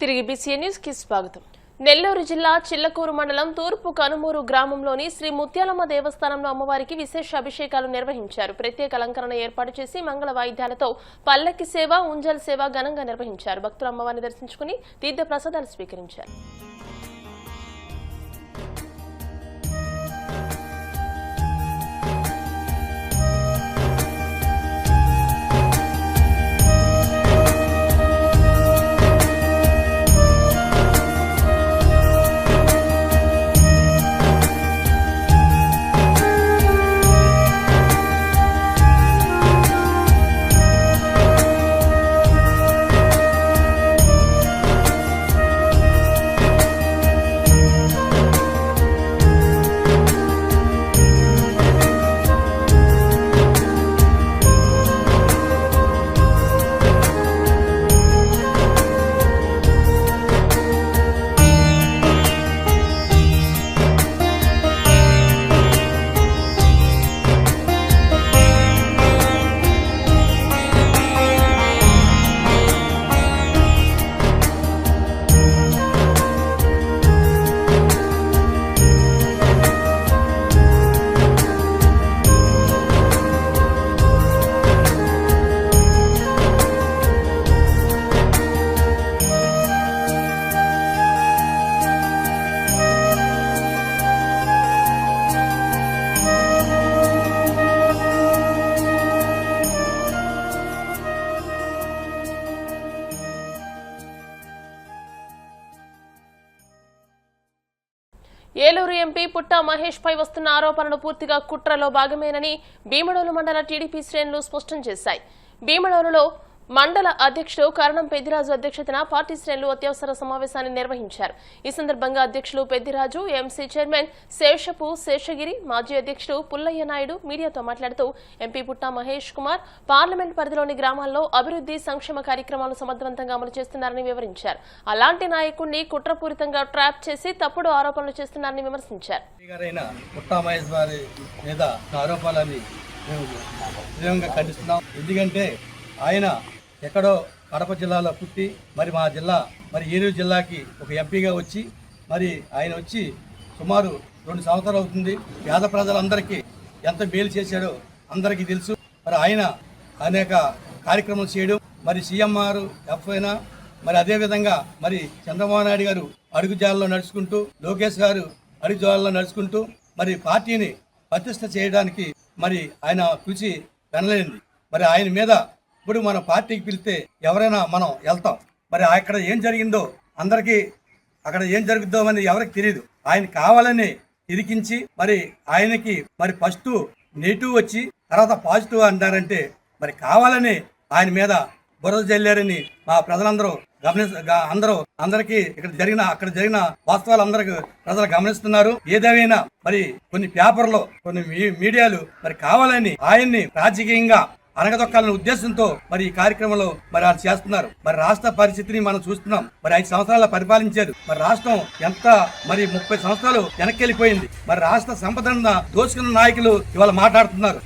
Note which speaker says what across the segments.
Speaker 1: తిరిగి BCN news కి స్వాగతం. నెల్లూరు జిల్లా చిల్లకూరు మండలం తూర్పు కనుమూరు గ్రామంలోని శ్రీ ముత్యాలమ్మ దేవస్థానంలో అమ్మవారికి విశేష అభిషేకాలు నిర్వహించారు. ప్రత్యేక అలంకరణ ఏర్పాటు చేసి మంగళ వాయిద్యాలతో పల్లకి సేవ, ఉంజల్ సేవ ఘనంగా నిర్వహించారు. భక్తులు అమ్మవారిని దర్శించుకుని తీర్థ ప్రసాదాలు స్వీకరించారు. ఏలూరు ఎంపీ పుట్టా మహేష్ పై వస్తున్న ఆరోపణలు పూర్తిగా కుట్రలో భాగమేనని భీమడోలు మండల టీడీపీ శ్రేణులు స్పష్టం చేశాయి. భీమడోలులో మండల అధ్యక్షుడు కరణం పెద్దిరాజు అధ్యక్షతన పార్టీ శ్రేణులు అత్యవసర సమావేశాన్ని నిర్వహించారు. ఈ సందర్భంగా అధ్యక్షులు పెద్దిరాజు, ఎంసీ చైర్మన్ శేషపు శేషగిరి, మాజీ అధ్యక్షుడు పుల్లయ్య నాయుడు మీడియాతో మాట్లాడుతూ ఎంపీ పుట్టా మహేష్ కుమార్ పార్లమెంట్ పరిధిలోని గ్రామాల్లో అభివృద్ధి సంక్షేమ కార్యక్రమాలను సమర్థవంతంగా అమలు చేస్తున్నారని వివరించారు. అలాంటి నాయకుడిని కుట్రపూరితంగా ట్రాప్ చేసి తప్పుడు ఆరోపణలు చేస్తున్నారని విమర్శించారు.
Speaker 2: ఎందుకంటే ఆయన ఎక్కడో కడప జిల్లాలో పుట్టి మరి మా జిల్లా మరి ఏలూరు జిల్లాకి ఒక ఎంపీగా వచ్చి మరి ఆయన వచ్చి సుమారు 2 సంవత్సరాలు అవుతుంది. పేద ప్రజలందరికీ ఎంత మేలు చేశాడో అందరికీ తెలుసు. మరి ఆయన అనేక కార్యక్రమాలు చేయడం మరి సీఎంఆర్ ఎఫ్ అయినా మరి అదేవిధంగా మరి చంద్రబాబు నాయుడు గారు అడుగుజాలలో నడుచుకుంటూ, లోకేష్ గారు అడుగుజాలలో నడుచుకుంటూ మరి పార్టీని ప్రతిష్ట చేయడానికి మరి ఆయన కృషి వెనలేనిది. మరి ఆయన మీద ఇప్పుడు మన పార్టీకి పిలిస్తే ఎవరైనా మనం వెళ్తాం. మరి అక్కడ ఏం జరిగిందో అందరికీ అక్కడ ఏం జరుగుద్దో అని ఎవరికి తెలియదు. ఆయన కావాలని ఇరికించి మరి ఆయనకి మరి ఫస్ట్ నెగిటివ్ వచ్చి తర్వాత పాజిటివ్ అంటారంటే మరి కావాలని ఆయన మీద బురద జల్లారని మా ప్రజలందరూ అందరికీ అక్కడ జరిగిన వాస్తవాలు అందరికీ ప్రజలు గమనిస్తున్నారు. ఏదేమైనా మరి కొన్ని పేపర్లో కొన్ని మీడియాలు మరి కావాలని ఆయన్ని రాజకీయంగా అనగదొక్కాలనే ఉద్దేశంతో మరి ఈ కార్యక్రమంలో మరి వాళ్ళు చేస్తున్నారు. మరి రాష్ట్ర పరిస్థితిని మనం చూస్తున్నాం. మరి 5 సంవత్సరాలు పరిపాలించారు. మరి రాష్ట్రం ఎంత మరి 30 సంవత్సరాలు వెనక్కి వెళ్ళిపోయింది. మరి రాష్ట్ర సంపదన దోచుకున్న నాయకులు ఇవాళ మాట్లాడుతున్నారు.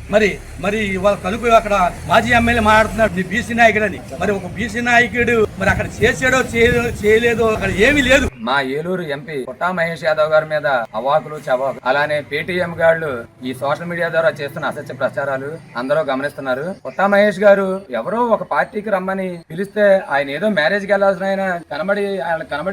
Speaker 2: మరి ఇవాళ కనుక అక్కడ మాజీ ఎమ్మెల్యే మాట్లాడుతున్నారు నీ బీసీ నాయకుడు అని. మరి ఒక బీసీ నాయకుడు మరి అక్కడ చేసాడో చేయలేదో అక్కడ ఏమీ లేదు.
Speaker 3: మా ఏలూరు ఎంపీ పుట్టా మహేష్ యాదవ్ గారి మీద అవాకులు చవాకులు అలానే పేటీఎం గాళ్లు ఈ సోషల్ మీడియా ద్వారా చేస్తున్న అసత్య ప్రచారాలు అందరూ గమనిస్తున్నారు. పుట్టా మహేష్ గారు ఎవరో ఒక పార్టీకి రమ్మని పిలిస్తే ఆయన ఏదో మ్యారేజ్ కి వెళ్లాల్సిన ఆయన కనబడి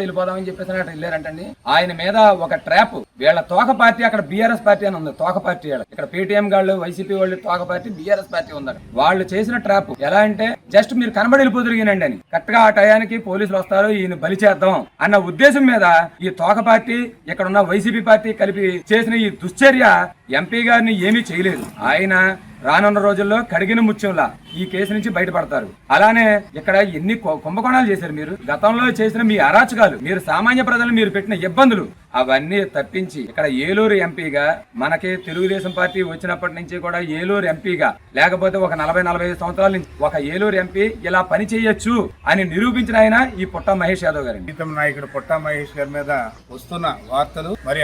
Speaker 3: వెళ్ళిపోదామని చెప్పేసి వెళ్ళారంటండి. ఆయన మీద ఒక ట్రాప్. వీళ్ళ తోక పార్టీ అక్కడ బీఆర్ఎస్ పార్టీ అని ఉంది. తోక పార్టీ ఇక్కడ పేటీఎం గాళ్ళు వైసీపీ వాళ్ళు తోక పార్టీ బీఆర్ఎస్ పార్టీ ఉన్నారు. వాళ్ళు చేసిన ట్రాప్ ఎలా అంటే జస్ట్ మీరు కనబడి వెళ్ళిపోతురిగినండి అని. కరెక్ట్ గా ఆ టయానికి పోలీసులు వస్తారు, ఈయన బలి చేద్దాం అన్న ఉద్దేశం మీద ఈ తోక పార్టీ ఇక్కడ ఉన్న వైసీపీ పార్టీ కలిపి చేసిన ఈ దుశ్చర్య ఎంపీ గారిని ఏమీ చేయలేదు. ఆయన రానున్న రోజుల్లో కడిగిన ముత్యంలా ఈ కేసు నుంచి బయటపడతారు. అలానే ఇక్కడ ఎన్ని కుంభకోణాలు చేశారు మీరు. గతంలో చేసిన మీ అరాచకాలు, మీరు సామాన్య ప్రజలు మీరు పెట్టిన ఇబ్బందులు అవన్నీ తప్పించి ఇక్కడ ఏలూరు ఎంపీగా మనకి తెలుగుదేశం పార్టీ వచ్చినప్పటి నుంచి కూడా ఏలూరు ఎంపీగా లేకపోతే ఒక 40-45 సంవత్సరాల నుంచి ఒక ఏలూరు ఎంపీ ఇలా పని చేయొచ్చు అని నిరూపించిన ఆయన ఈ పుట్టా మహేష్ యాదవ్ గారు.
Speaker 4: ప్రీతం నాయకుడు పుట్టా మహేష్ గారి మీద వస్తున్న వార్తలు మరి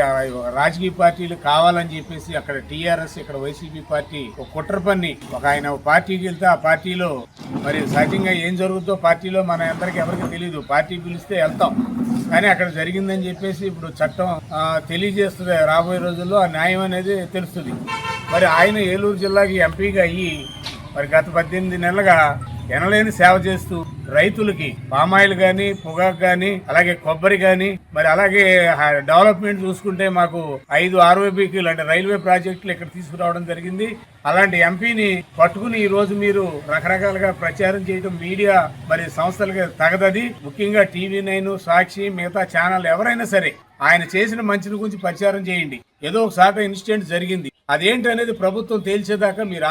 Speaker 4: రాజకీయ పార్టీలు కావాలని చెప్పేసి అక్కడ టీఆర్ఎస్ ఇక్కడ వైసీపీ పార్టీ ఒక కుట్ర పన్ని ఆయన పార్టీకి వెళ్తే ఆ పార్టీలో మరి సహజంగా ఏం జరుగుతుందో పార్టీలో మన అందరికి ఎవరికి తెలియదు. పార్టీ పిలిస్తే వెళ్తాం కానీ అక్కడ జరిగిందని చెప్పేసి ఇప్పుడు చట్టం తెలియజేస్తుంది. రాబోయే రోజుల్లో ఆ న్యాయం అనేది తెలుస్తుంది. మరి ఆయన ఏలూరు జిల్లాకి ఎంపీగా అయ్యి మరి గత 18 నెలలుగా ఎనలేని సేవ చేస్తూ రైతులకి పామాయిల్ గాని పొగాకు గాని అలాగే కొబ్బరి గాని మరి అలాగే డెవలప్మెంట్ చూసుకుంటే మాకు 5 ROBకి అంటే రైల్వే ప్రాజెక్టులు ఇక్కడ తీసుకురావడం జరిగింది. అలాంటి ఎంపీని పట్టుకుని ఈ రోజు మీరు రకరకాలుగా ప్రచారం చేయడం మీడియా మరి సంస్థలకి తగదది. ముఖ్యంగా TV9 సాక్షి మిగతా ఛానల్ ఎవరైనా సరే ఆయన చేసిన మంచిని గురించి ప్రచారం చేయండి. ఏదో ఒక శాఖ ఇన్సిడెంట్ జరిగింది అదేంటి అనేది ప్రభుత్వం తేల్చేదాకా మీరు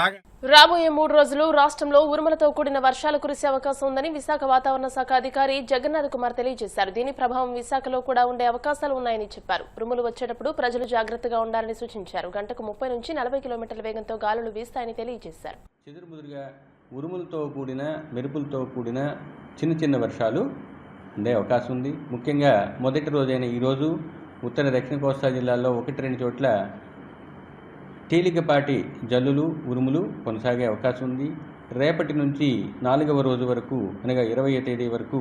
Speaker 1: రాబోయే 3 రోజులు రాష్ట్రంలో ఉరుములతో కూడిన వర్షాలు కురిసే అవకాశం ఉందని విశాఖ వాతావరణ శాఖ అధికారి జగన్నాథ్ కుమార్ తెలియజేశారు. దీని ప్రభావం విశాఖలో కూడా ఉండే అవకాశాలు ఉన్నాయని చెప్పారు. ఉరుములు వచ్చేటప్పుడు ప్రజలు జాగ్రత్తగా ఉండాలని సూచించారు. గంటకు 30 నుంచి 40 కిలోమీటర్ల వేగంతో గాలులు వీస్తాయని తెలియజేశారు.
Speaker 5: చెదురుముదురుగా ఉరుములతో కూడిన మెరుపులతో కూడిన చిన్న వర్షాలు ఉండే అవకాశం ఉంది. ముఖ్యంగా మొదటి రోజైన ఈరోజు ఉత్తర దక్షిణ కోస్తా జిల్లాల్లో 1-2 చోట్ల తేలికపాటి జల్లులు ఉరుములు కొనసాగే అవకాశం ఉంది. రేపటి నుంచి 4వ రోజు వరకు అనగా 20వ తేదీ వరకు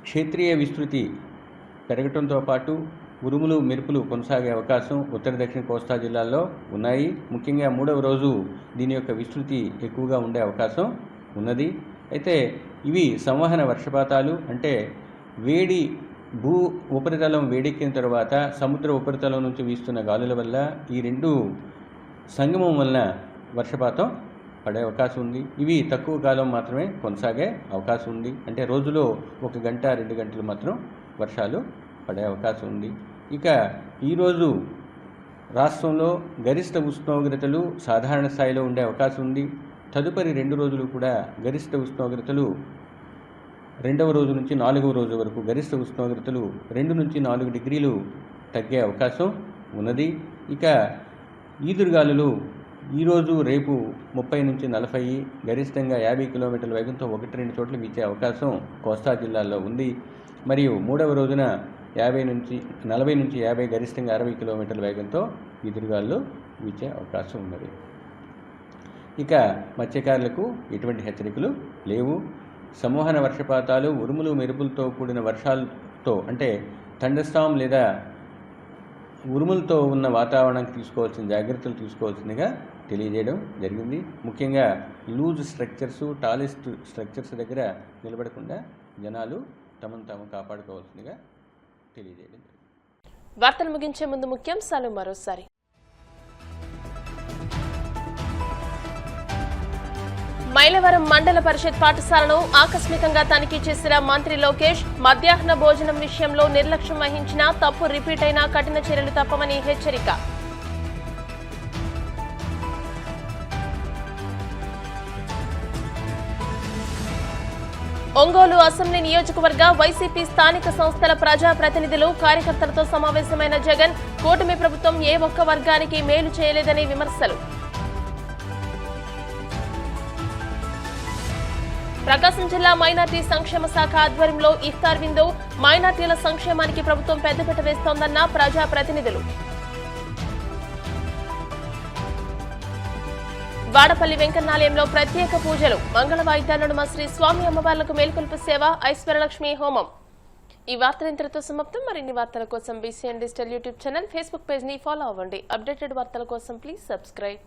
Speaker 5: క్షేత్రీయ విస్తృతి పెరగటంతో పాటు ఉరుములు మెరుపులు కొనసాగే అవకాశం ఉత్తర దక్షిణ కోస్తా జిల్లాల్లో ఉన్నాయి. ముఖ్యంగా 3వ రోజు దీని యొక్క విస్తృతి ఎక్కువగా ఉండే అవకాశం ఉన్నది. అయితే ఇవి సంవహన వర్షపాతాలు అంటే వేడి భూ ఉపరితలం వేడెక్కిన తర్వాత సముద్ర ఉపరితలం నుంచి వీస్తున్న గాలుల వల్ల ఈ రెండు సంగమం వలన వర్షపాతం పడే అవకాశం ఉంది. ఇవి తక్కువ కాలం మాత్రమే కొనసాగే అవకాశం ఉంది. అంటే రోజులో 1 గంట 2 గంటలు మాత్రం వర్షాలు పడే అవకాశం ఉంది. ఇక ఈరోజు రాష్ట్రంలో గరిష్ట ఉష్ణోగ్రతలు సాధారణ స్థాయిలో ఉండే అవకాశం ఉంది. తదుపరి 2 రోజులు కూడా గరిష్ట ఉష్ణోగ్రతలు 2వ రోజు నుంచి 4వ రోజు వరకు గరిష్ట ఉష్ణోగ్రతలు 2 నుంచి 4 డిగ్రీలు తగ్గే అవకాశం ఉన్నది. ఇక ఈదురుగాలులు ఈరోజు రేపు 30 నుంచి 40 గరిష్టంగా 50 కిలోమీటర్ల వేగంతో 1-2 చోట్ల వీచే అవకాశం కోస్తా జిల్లాల్లో ఉంది. మరియు 3వ రోజున 40 నుంచి 50 గరిష్టంగా 60 కిలోమీటర్ల వేగంతో ఈదురుగాలు వీచే అవకాశం ఉన్నది. ఇక మత్స్యకారులకు ఎటువంటి హెచ్చరికలు లేవు. సంవహన వర్షపాతాలు ఉరుములు మెరుపులతో కూడిన వర్షాలతో అంటే థండర్స్టార్మ్ లేదా ఉరుములతో ఉన్న వాతావరణానికి తీసుకోవాల్సిన జాగ్రత్తలు తీసుకోవాల్సిందిగా తెలియజేయడం జరిగింది. ముఖ్యంగా లూజ్ స్ట్రక్చర్స్ టాలెస్ట్ స్ట్రక్చర్స్ దగ్గర నిలబడకుండా జనాలు తమను తాము కాపాడుకోవాల్సిందిగా తెలియజేయడం జరిగింది.
Speaker 1: వార్తలు ముగించే ముందు ముఖ్యాంశాలు మరోసారి. మైలవరం మండల పరిషత్ పాఠశాలను ఆకస్మికంగా తనిఖీ చేసిన మంత్రి లోకేష్. మధ్యాహ్న భోజనం విషయంలో నిర్లక్ష్యం వహించినా తప్పు రిపీట్ అయినా కఠిన చర్యలు తప్పవని హెచ్చరిక. ఒంగోలు అసెంబ్లీ నియోజకవర్గ వైసీపీ స్థానిక సంస్థల ప్రజాప్రతినిధులు కార్యకర్తలతో సమావేశమైన జగన్. కూటమి ప్రభుత్వం ఏ ఒక్క వర్గానికి మేలు చేయలేదని విమర్శలు. ప్రకాశం జిల్లా మైనార్టీ సంక్షేమ శాఖ ఆధ్వర్యంలో ఇఫ్తార్ విందు. మైనార్టీల సంక్షేమానికి ప్రభుత్వం పెద్దపీట వేస్తోందన్న ప్రజాప్రతినిధులు. వాడపల్లి వెంకన్నాలయంలో ప్రత్యేక పూజలు. మంగళ వాయిద్యాల నడుమ శ్రీ స్వామి అమ్మవార్లకు మేల్కొల్పు సేవ, ఐశ్వర్యలక్ష్మి హోమం. ఈ వార్తలు ఇంతటితో సమాప్తం. మరిన్ని వార్తల కోసం BCN digital YouTube channel, Facebook page ని ఫాలో అవ్వండి. అప్డేటెడ్ వార్తల కోసం ప్లీజ్ సబ్స్క్రైబ్.